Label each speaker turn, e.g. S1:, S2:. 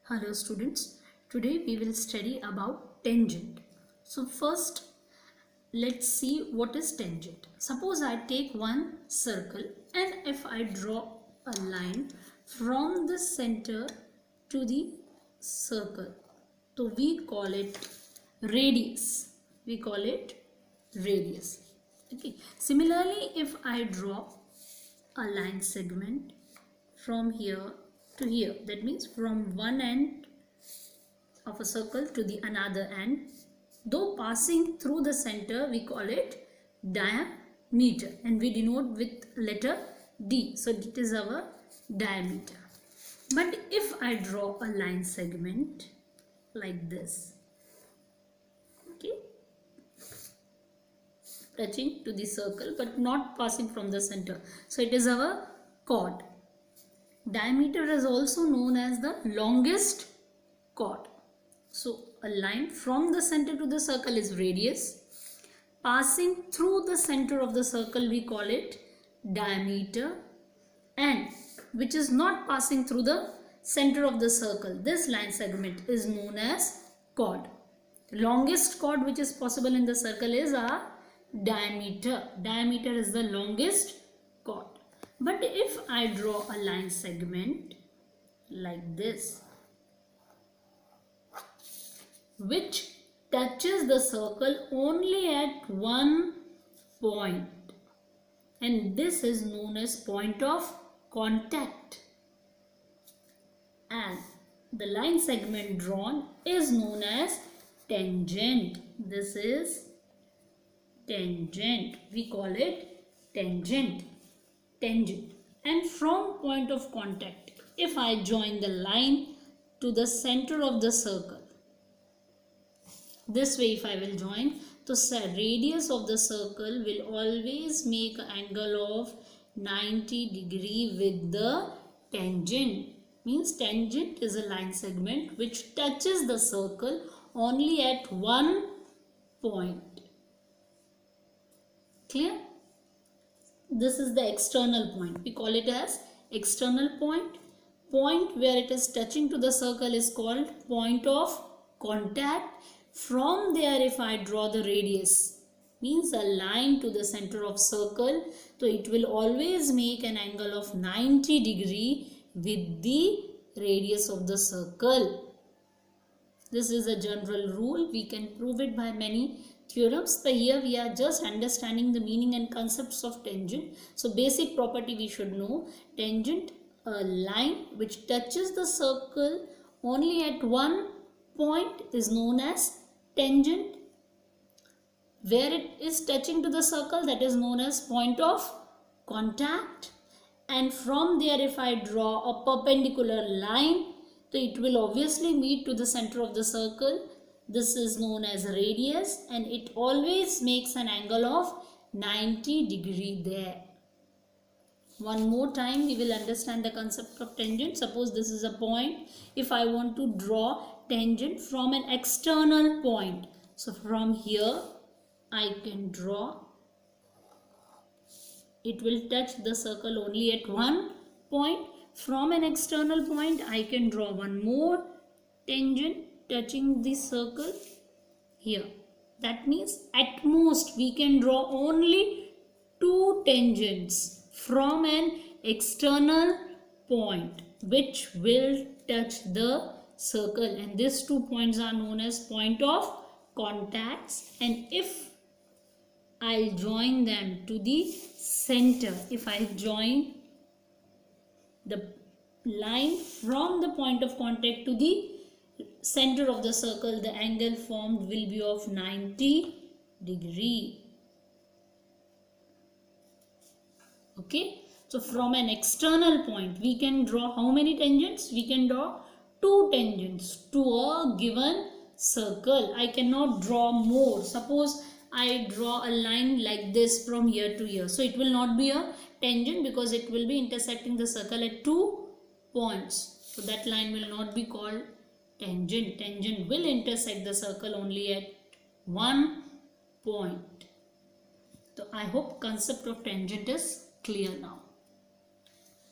S1: Hello students, today we will study about tangent. So first let's see what is tangent. Suppose I take one circle and if I draw a line from the center to the circle, so we call it radius. Okay. Similarly, if I draw a line segment from here to here, that means from one end of a circle to the another end, though passing through the center, we call it diameter and we denote with letter D. So it is our diameter. But if I draw a line segment like this, okay, touching to the circle but not passing from the center, so it is our chord. Diameter is also known as the longest chord. So a line from the center to the circle is radius. Passing through the center of the circle, we call it diameter. And which is not passing through the center of the circle, this line segment is known as chord. Longest chord which is possible in the circle is our diameter. Diameter is the longest chord. But if I draw a line segment like this, which touches the circle only at one point, and this is known as point of contact, and the line segment drawn is known as tangent. This is tangent. We call it tangent. And from point of contact, if I join the line to the center of the circle, this way if I will join, the radius of the circle will always make an angle of 90 degree with the tangent. Means tangent is a line segment which touches the circle only at one point. Clear? This is the external point. We call it as external point. Point where it is touching to the circle is called point of contact. From there, if I draw the radius, means a line to the center of circle, so it will always make an angle of 90 degree with the radius of the circle. This is a general rule. We can prove it by many theorems, but here we are just understanding the meaning and concepts of tangent. So basic property we should know. Tangent, a line which touches the circle only at one point, is known as tangent. Where it is touching to the circle, that is known as point of contact. And from there, if I draw a perpendicular line, so it will obviously meet to the center of the circle. This is known as radius and it always makes an angle of 90 degree there. One more time we will understand the concept of tangent. Suppose this is a point. If I want to draw tangent from an external point, so from here I can draw. It will touch the circle only at one point. From an external point I can draw one more tangent touching the circle here. That means at most we can draw only two tangents from an external point which will touch the circle, and these 2 points are known as point of contacts. And if I join them to the center, if I join the line from the point of contact to the center of the circle, the angle formed will be of 90 degree. Okay, so from an external point we can draw how many tangents? We can draw two tangents to a given circle. I cannot draw more. Suppose I draw a line like this from here to here, so it will not be a tangent because it will be intersecting the circle at 2 points. So that line will not be called tangent. Tangent will intersect the circle only at one point. So I hope concept of tangent is clear now.